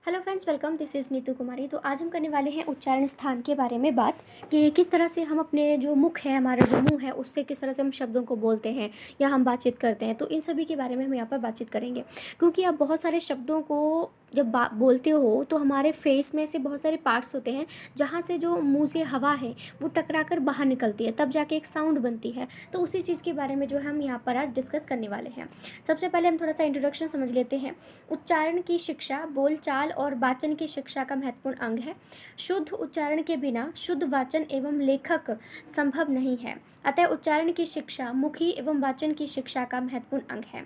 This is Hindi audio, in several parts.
Hello friends, welcome. This is Neetu Kumari. तो आज हम करने वाले हैं उच्चारण स्थान के बारे में बात कि किस तरह से हम अपने जो मुख है, हमारा जो मुंह है, उससे किस तरह से हम शब्दों को बोलते हैं या हम बातचीत करते हैं। तो इन सभी के बारे में हम यहाँ पर बातचीत करेंगे, क्योंकि आप बहुत सारे शब्दों को जब बोलते हो तो हमारे फेस में से बहुत सारे पार्ट्स होते हैं जहाँ से जो मुंह से हवा है वो टकरा कर बाहर निकलती है, तब जाके एक साउंड बनती है। तो उसी चीज़ के बारे में जो हम यहाँ पर आज डिस्कस करने वाले हैं। सबसे पहले हम थोड़ा सा इंट्रोडक्शन समझ लेते हैं। उच्चारण की शिक्षा बोलचाल और वाचन की शिक्षा का महत्वपूर्ण अंग है। शुद्ध उच्चारण के बिना शुद्ध वाचन एवं लेखक संभव नहीं है। अतः उच्चारण की शिक्षा मुखी एवं वाचन की शिक्षा का महत्वपूर्ण अंग है।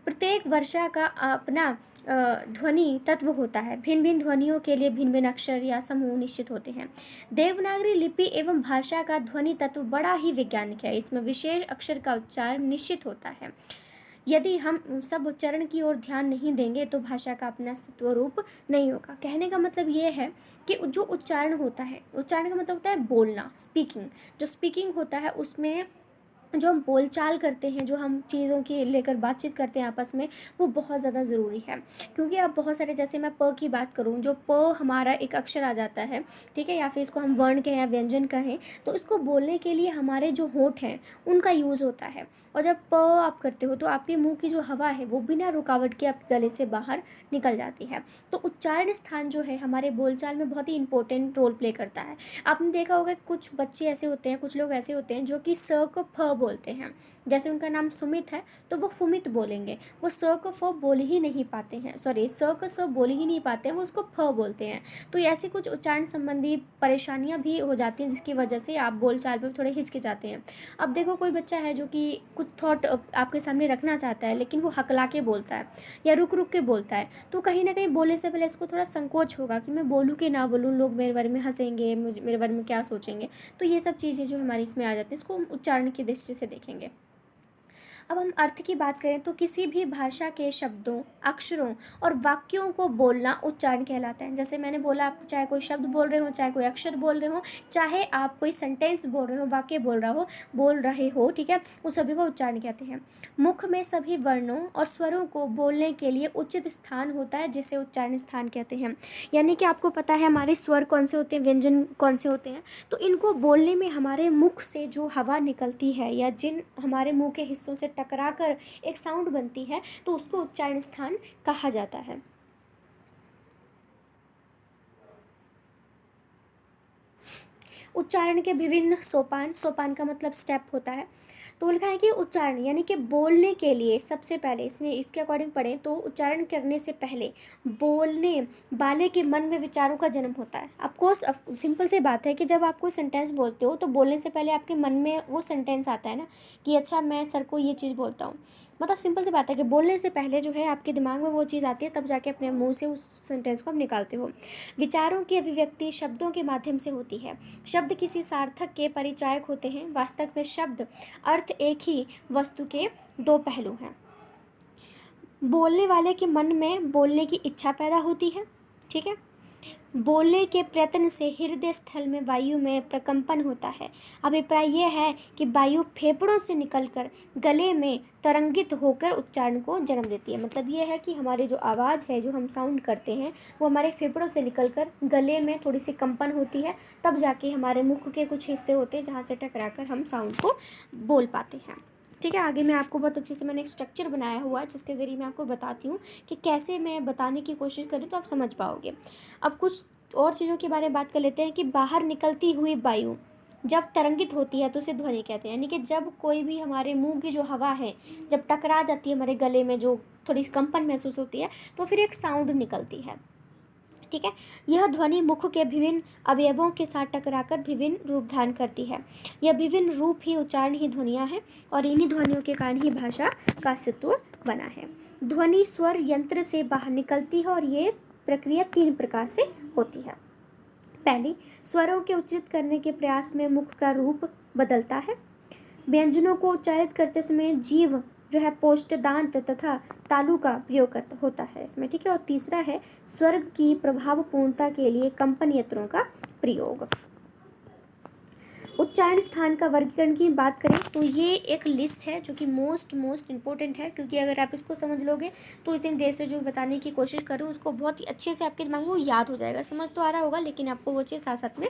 प्रत्येक वर्षा का अपना ध्वनि तत्व होता है। भिन्न भिन्न ध्वनियों के लिए भिन्न भिन्न अक्षर या समूह निश्चित होते हैं। देवनागरी लिपि एवं भाषा का ध्वनि तत्व बड़ा ही वैज्ञानिक है। इसमें विशेष अक्षर का उच्चारण निश्चित होता है। यदि हम सब उच्चारण की ओर ध्यान नहीं देंगे तो भाषा का अपना अस्तित्व रूप नहीं होगा। कहने का मतलब ये है कि जो उच्चारण होता है, उच्चारण का मतलब होता है बोलना, स्पीकिंग। जो स्पीकिंग होता है उसमें जो हम बोलचाल करते हैं, जो हम चीज़ों की लेकर बातचीत करते हैं आपस में, वो बहुत ज़्यादा ज़रूरी है। क्योंकि अब बहुत सारे, जैसे मैं प की बात करूँ, जो प हमारा एक अक्षर आ जाता है, ठीक है, या फिर इसको हम वर्ण कहें या व्यंजन कहें, तो इसको बोलने के लिए हमारे जो होंठ हैं उनका यूज़ होता है। और जब प आप करते हो तो आपके मुंह की जो हवा है वो बिना रुकावट के आपके गले से बाहर निकल जाती है। तो उच्चारण स्थान जो है हमारे बोलचाल में बहुत ही इंपॉर्टेंट रोल प्ले करता है। आपने देखा होगा कुछ बच्चे ऐसे होते हैं, कुछ लोग ऐसे होते हैं जो कि स को फ बोलते हैं। जैसे उनका नाम सुमित है तो वो फुमित बोलेंगे, वो स को फ बोल ही नहीं पाते हैं, सॉरी, स को स बोल ही नहीं पाते हैं, वो उसको फ बोलते हैं। तो ऐसी कुछ उच्चारण संबंधी परेशानियां भी हो जाती हैं जिसकी वजह से आप बोलचाल में थोड़े हिचकिचाते हैं। अब देखो, कोई बच्चा है जो कि कुछ थॉट आपके सामने रखना चाहता है लेकिन वो हकला के बोलता है या रुक रुक के बोलता है, तो कहीं ना कहीं बोलने से पहले इसको थोड़ा संकोच होगा कि मैं बोलूँ कि ना बोलूँ, लोग मेरे बारे में हंसेंगे, मुझे मेरे बारे में क्या सोचेंगे। तो ये सब चीज़ें जो हमारी इसमें आ जाती हैं, इसको हम उच्चारण की दृष्टि से देखेंगे। अब हम अर्थ की बात करें तो किसी भी भाषा के शब्दों, अक्षरों और वाक्यों को बोलना उच्चारण कहलाता है। जैसे मैंने बोला, आप चाहे कोई शब्द बोल रहे हो, चाहे कोई अक्षर बोल रहे हो, चाहे आप कोई सेंटेंस बोल रहे हो, वाक्य बोल रहे हो, ठीक है, उस सभी को उच्चारण कहते हैं। मुख में सभी वर्णों और स्वरों को बोलने के लिए उचित स्थान होता है जिसे उच्चारण स्थान कहते हैं। यानी कि आपको पता है हमारे स्वर कौन से होते हैं, व्यंजन कौन से होते हैं, तो इनको बोलने में हमारे मुख से जो हवा निकलती है या जिन हमारे मुंह के हिस्सों से टकरा कर एक साउंड बनती है, तो उसको उच्चारण स्थान कहा जाता है। उच्चारण के विभिन्न सोपान, सोपान का मतलब स्टेप होता है। तो लिखा है कि उच्चारण यानी कि बोलने के लिए सबसे पहले, इसने इसके अकॉर्डिंग पढ़ें तो उच्चारण करने से पहले बोलने वाले के मन में विचारों का जन्म होता है। ऑफकोर्स सिंपल सी बात है कि जब आप कोई सेंटेंस बोलते हो तो बोलने से पहले आपके मन में वो सेंटेंस आता है ना, कि अच्छा मैं सर को ये चीज़ बोलता हूँ। मतलब सिंपल सी बात है कि बोलने से पहले जो है आपके दिमाग में वो चीज़ आती है, तब जाके अपने मुंह से उस सेंटेंस को आप निकालते हो। विचारों की अभिव्यक्ति शब्दों के माध्यम से होती है। शब्द किसी सार्थक के परिचायक होते हैं। वास्तव में शब्द अर्थ एक ही वस्तु के दो पहलू हैं। बोलने वाले के मन में बोलने की इच्छा पैदा होती है, ठीक है। बोलने के प्रयत्न से हृदय स्थल में वायु में प्रकंपन होता है। अभिप्राय यह है कि वायु फेफड़ों से निकलकर गले में तरंगित होकर उच्चारण को जन्म देती है। मतलब ये है कि हमारी जो आवाज़ है, जो हम साउंड करते हैं, वो हमारे फेफड़ों से निकलकर गले में थोड़ी सी कंपन होती है, तब जाके हमारे मुख के कुछ हिस्से होते हैं जहाँ से टकरा कर हम साउंड को बोल पाते हैं, ठीक है। आगे मैं आपको बहुत अच्छे से मैंने एक स्ट्रक्चर बनाया हुआ है जिसके ज़रिए मैं आपको बताती हूँ कि कैसे मैं बताने की कोशिश करूँ तो आप समझ पाओगे। अब कुछ और चीज़ों के बारे में बात कर लेते हैं कि बाहर निकलती हुई वायु जब तरंगित होती है तो उसे ध्वनि कहते हैं। यानी कि जब कोई भी हमारे मुंह की जो हवा है जब टकरा जाती है हमारे गले में, जो थोड़ी कंपन महसूस होती है, तो फिर एक साउंड निकलती है, ठीक है। यह ध्वनि मुख के विभिन्न अवयवों के साथ टकराकर विभिन्न रूप धारण करती है। यह विभिन्न रूप ही उच्चारण ही ध्वनियाँ हैं और इन्हीं ध्वनियों के कारण ही भाषा का अस्तित्व बना है। ध्वनि स्वर यंत्र से बाहर निकलती है और ये प्रक्रिया 3 प्रकार से होती है। पहली, स्वरों के उच्चारित करने के प्रयास में मुख का रूप बदलता है। व्यंजनों को उच्चारित करते समय जीव जो है पोष्टदांत तथा तालु का प्रयोग करता होता है इसमें, ठीक है। और तीसरा है स्वर्ग की प्रभावपूर्णता के लिए कंपन यंत्रों का प्रयोग। उच्चारण स्थान का वर्गीकरण की बात करें तो ये एक लिस्ट है जो कि मोस्ट इम्पोर्टेंट है, क्योंकि अगर आप इसको समझ लोगे तो इतनी देर से जो बताने की कोशिश करूँ उसको बहुत ही अच्छे से आपके दिमाग में वो याद हो जाएगा। समझ तो आ रहा होगा लेकिन आपको वो चीज़ साथ साथ में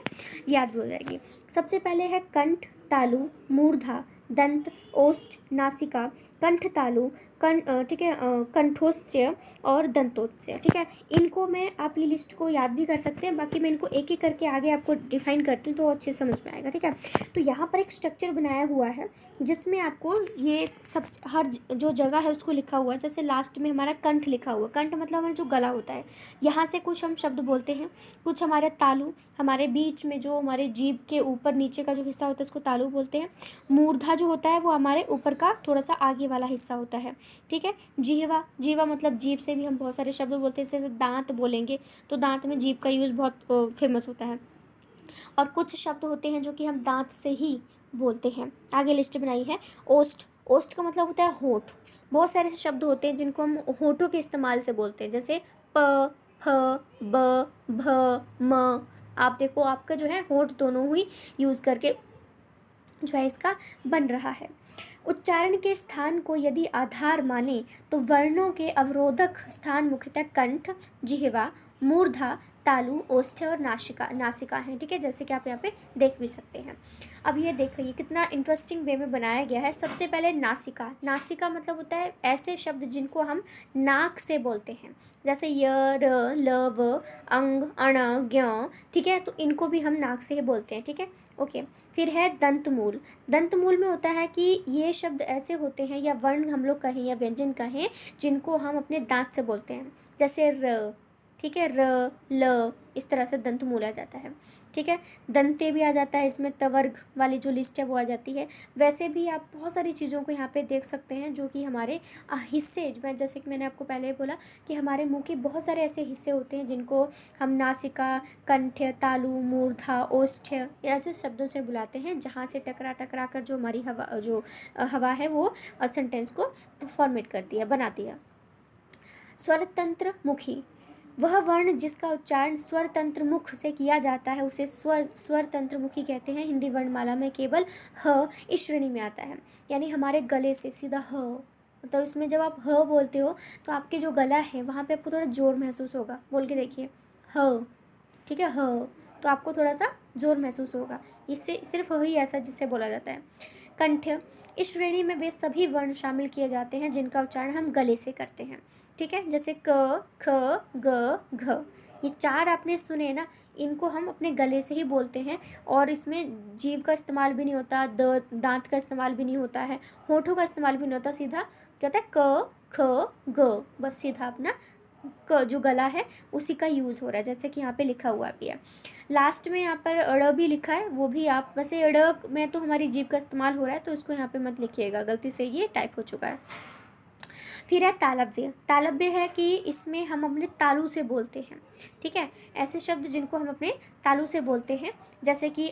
याद भी हो जाएगी। सबसे पहले है कंठ, तालु, मूर्धा, दंत, ओष्ठ, नासिका, कंठ तालु, ठीक है, कंठोत्स्य और दंतोत्स्य। ठीक है, इनको मैं आप ये लिस्ट को याद भी कर सकते हैं, बाकी मैं इनको एक एक करके आगे आपको डिफाइन करती हूँ तो अच्छे से समझ में आएगा। ठीक है, तो यहाँ पर एक स्ट्रक्चर बनाया हुआ है जिसमें आपको ये सब हर जो जगह है उसको लिखा हुआ है। जैसे लास्ट में हमारा कंठ लिखा हुआ है, कंठ मतलब हमारा जो गला होता है, यहाँ से कुछ हम शब्द बोलते हैं, कुछ हमारे तालु, हमारे बीच में जो हमारे जीभ के ऊपर नीचे का जो हिस्सा होता है उसको तालु बोलते हैं। मूर्धा जो होता है वो हमारे ऊपर का थोड़ा सा आगे वाला हिस्सा होता है। ठीक है, जीवा, जीवा मतलब जीभ से भी हम बहुत सारे शब्द बोलते हैं, जैसे दांत बोलेंगे तो दांत में जीभ का यूज़ बहुत फेमस होता है। और कुछ शब्द होते हैं जो कि हम दांत से ही बोलते हैं। आगे लिस्ट बनाई है ओष्ठ, ओष्ठ का मतलब होता है होंठ। बहुत सारे शब्द होते हैं जिनको हम होंठों के इस्तेमाल से बोलते हैं, जैसे प, फ, ब, भ, म। आप देखो आपका जो है होंठ दोनों ही यूज़ करके जो है इसका बन रहा है। उच्चारण के स्थान को यदि आधार माने तो वर्णों के अवरोधक स्थान मुख्यतः कंठ, जिह्वा, मूर्धा, तालु, ओष्ठ और नासिका हैं। ठीक है, जैसे कि आप यहाँ पे देख भी सकते हैं। अब ये देखिए कितना इंटरेस्टिंग वे में बनाया गया है। सबसे पहले नासिका, नासिका मतलब होता है ऐसे शब्द जिनको हम नाक से बोलते हैं, जैसे य, र, ल, व, अंग, अण, ज्ञ। ठीक है, तो इनको भी हम नाक से ही बोलते हैं। ठीक है, ओके। फिर है दंतमूल, दंतमूल में होता है कि ये शब्द ऐसे होते हैं या वर्ण हम लोग कहें या व्यंजन कहें जिनको हम अपने दांत से बोलते हैं, जैसे र। ठीक है, र, ल, इस तरह से दंतमूल आ जाता है। ठीक है, दंते भी आ जाता है इसमें, तवर्ग वाली जो लिस्ट है वो आ जाती है। वैसे भी आप बहुत सारी चीज़ों को यहाँ पे देख सकते हैं जो कि हमारे हिस्से, मैं जैसे कि मैंने आपको पहले बोला कि हमारे मुंह के बहुत सारे ऐसे हिस्से होते हैं जिनको हम नासिका, कंठ, तालु, मूर्धा, ओष्ठ ऐसे शब्दों से बुलाते हैं, जहाँ से टकरा टकरा कर जो हमारी हवा है वो सेंटेंस को फॉर्मेट करती है, बनाती है। स्वरतंत्र मुखी, वह वर्ण जिसका उच्चारण स्वर तंत्र मुख से किया जाता है उसे स्वर तंत्र मुखी कहते हैं। हिंदी वर्णमाला में केवल ह इस श्रेणी में आता है, यानी हमारे गले से सीधा ह। तो इसमें जब आप ह बोलते हो तो आपके जो गला है वहाँ पे आपको थोड़ा जोर महसूस होगा। बोल के देखिए ह। ठीक है, ह, तो आपको थोड़ा सा जोर महसूस होगा। इससे सिर्फ ह ही ऐसा जिससे बोला जाता है। कंठ, इस श्रेणी में वे सभी वर्ण शामिल किए जाते हैं जिनका उच्चारण हम गले से करते हैं। ठीक है, जैसे क, ख, ग, घ, ये चार आपने सुने ना, इनको हम अपने गले से ही बोलते हैं और इसमें जीभ का इस्तेमाल भी नहीं होता, दांत का इस्तेमाल भी नहीं होता है, होठों का इस्तेमाल भी नहीं होता। सीधा क्या होता है, क, ख, ग, बस सीधा अपना क जो गला है उसी का यूज़ हो रहा है, जैसे कि यहाँ पे लिखा हुआ भी है। लास्ट में यहाँ पर अड़ भी लिखा है, वो भी आप वैसे अड़ में तो हमारी जीभ का इस्तेमाल हो रहा है तो इसको यहाँ पे मत लिखिएगा, गलती से ये टाइप हो चुका है। फिर है तालव्य, तालव्य है कि इसमें हम अपने तालु से बोलते हैं। ठीक है, ऐसे शब्द जिनको हम अपने तालु से बोलते हैं, जैसे कि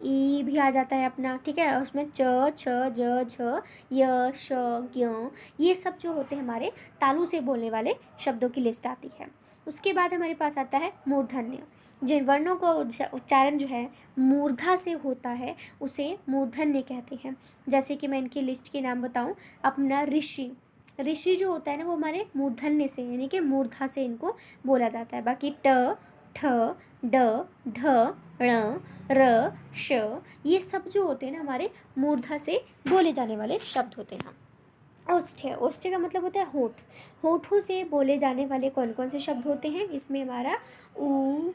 ई भी आ जाता है अपना। ठीक है, उसमें च, छ, ज, झ, य, श, ज्ञ, ये सब जो होते हैं हमारे तालु से बोलने वाले शब्दों की लिस्ट आती है। उसके बाद हमारे पास आता है मूर्धन्य, जिन वर्णों का उच्चारण जो है मूर्धा से होता है उसे मूर्धन्य कहते हैं। जैसे कि मैं इनकी लिस्ट के नाम बताऊं, अपना ऋषि, ऋषि जो होता है ना वो हमारे मूर्धन्य से यानी कि मूर्धा से इनको बोला जाता है। बाकी ट, ठ, ड, ढ, ण, र, श, ये सब जो होते हैं ना हमारे मूर्धा से बोले जाने वाले शब्द होते हैं। ओष्ठ है, ओष्ठ का मतलब होता है होंठ, होंठों से बोले जाने वाले कौन कौन से शब्द होते हैं, इसमें हमारा ऊ।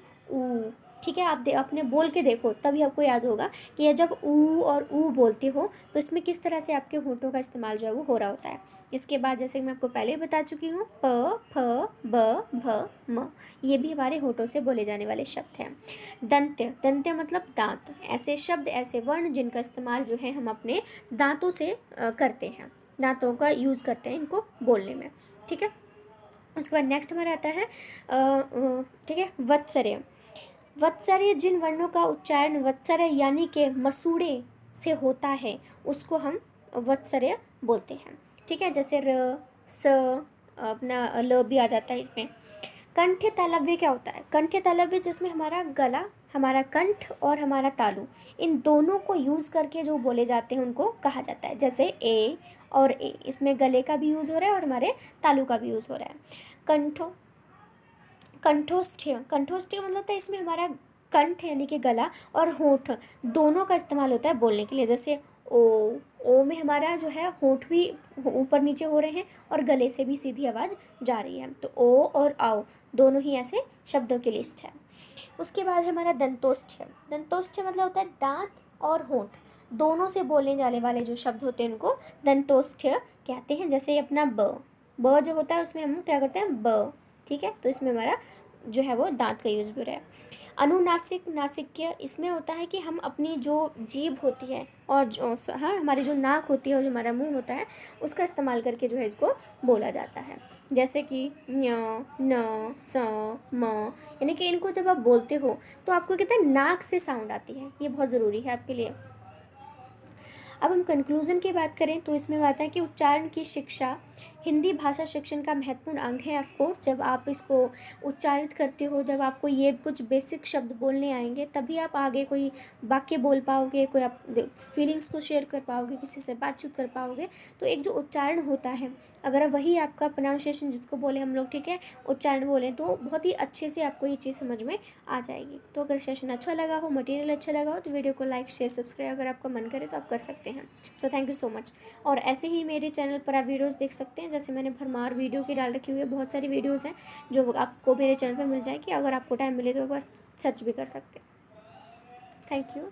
ठीक है, आप अपने बोल के देखो तभी आपको याद होगा कि ये जब ऊ और ऊ बोलते हो तो इसमें किस तरह से आपके होंठों का इस्तेमाल जो है वो हो रहा होता है। इसके बाद जैसे कि मैं आपको पहले ही बता चुकी हूँ, प, फ, ब, भ, म, ये भी हमारे होंठों से बोले जाने वाले शब्द हैं। दंत्य, दंत्य मतलब दांत, ऐसे शब्द ऐसे वर्ण जिनका इस्तेमाल जो है हम अपने दांतों से करते हैं, दांतों का यूज़ करते हैं इनको बोलने में। ठीक है, उसके बाद नेक्स्ट हमारा आता है ठीक है, वत्सर्य, वत्सर्य जिन वर्णों का उच्चारण वत्सर्य यानी के मसूड़े से होता है उसको हम वत्सर्य बोलते हैं। ठीक है, जैसे र, स, अपना ल भी आ जाता है इसमें। कंठ तालव्य क्या होता है, कंठ तालव्य जिसमें हमारा गला हमारा कंठ और हमारा तालु, इन दोनों को यूज़ करके जो बोले जाते हैं उनको कहा जाता है। जैसे ए और ए, इसमें गले का भी यूज़ हो रहा है और हमारे तालु का भी यूज़ हो रहा है। कंठो कंठोष्ठ्य, कंठोष्ठ्य मतलब होता है इसमें हमारा कंठ यानी कि गला और होंठ दोनों का इस्तेमाल होता है बोलने के लिए। जैसे ओ में हमारा जो है होंठ भी ऊपर नीचे हो रहे हैं और गले से भी सीधी आवाज़ जा रही है, तो ओ और आओ दोनों ही ऐसे शब्दों की लिस्ट है। उसके बाद है हमारा दंतोष्ठ्य। दंतोष्ठ्य मतलब होता है दांत और होंठ दोनों से बोलने जाने वाले जो शब्द होते हैं उनको दंतोष्ठ्य कहते हैं। जैसे अपना ब जो होता है उसमें हम क्या करते हैं ब, ठीक है, तो इसमें हमारा जो है वो दांत का यूज़ भी हो रहा है। अनुनासिक नासिक्य, इसमें होता है कि हम अपनी जो जीभ होती है और जो हाँ हमारी जो नाक होती है और जो हमारा मुंह होता है उसका इस्तेमाल करके जो है इसको बोला जाता है। जैसे कि ञ न स म, यानी कि इनको जब आप बोलते हो तो आपको कहते हैं नाक से साउंड आती है, ये बहुत ज़रूरी है आपके लिए। अब हम कंक्लूज़न की बात करें तो इसमें बात है कि उच्चारण की शिक्षा हिंदी भाषा शिक्षण का महत्वपूर्ण अंग है। ऑफ कोर्स जब आप इसको उच्चारित करते हो, जब आपको ये कुछ बेसिक शब्द बोलने आएंगे तभी आप आगे कोई वाक्य बोल पाओगे, कोई आप फीलिंग्स को शेयर कर पाओगे, किसी से बातचीत कर पाओगे। तो एक जो उच्चारण होता है, अगर वही आपका प्रोनाउंसिएशन जिसको बोले हम लोग, ठीक है, उच्चारण बोलें तो बहुत ही अच्छे से आपको ये चीज़ समझ में आ जाएगी। तो अगर सेशन अच्छा लगा हो, मटेरियल अच्छा लगा हो तो वीडियो को लाइक शेयर सब्सक्राइब अगर आपका मन करे तो आप कर सकते हैं। So thank you so much. और ऐसे ही मेरे चैनल पर आप वीडियोस देख सकते हैं, जैसे मैंने भरमार वीडियो की डाल रखी हुई है, बहुत सारी वीडियोस हैं जो आपको मेरे चैनल पर मिल जाएगी। अगर आपको टाइम मिले तो एक बार सर्च भी कर सकते हैं। Thank you.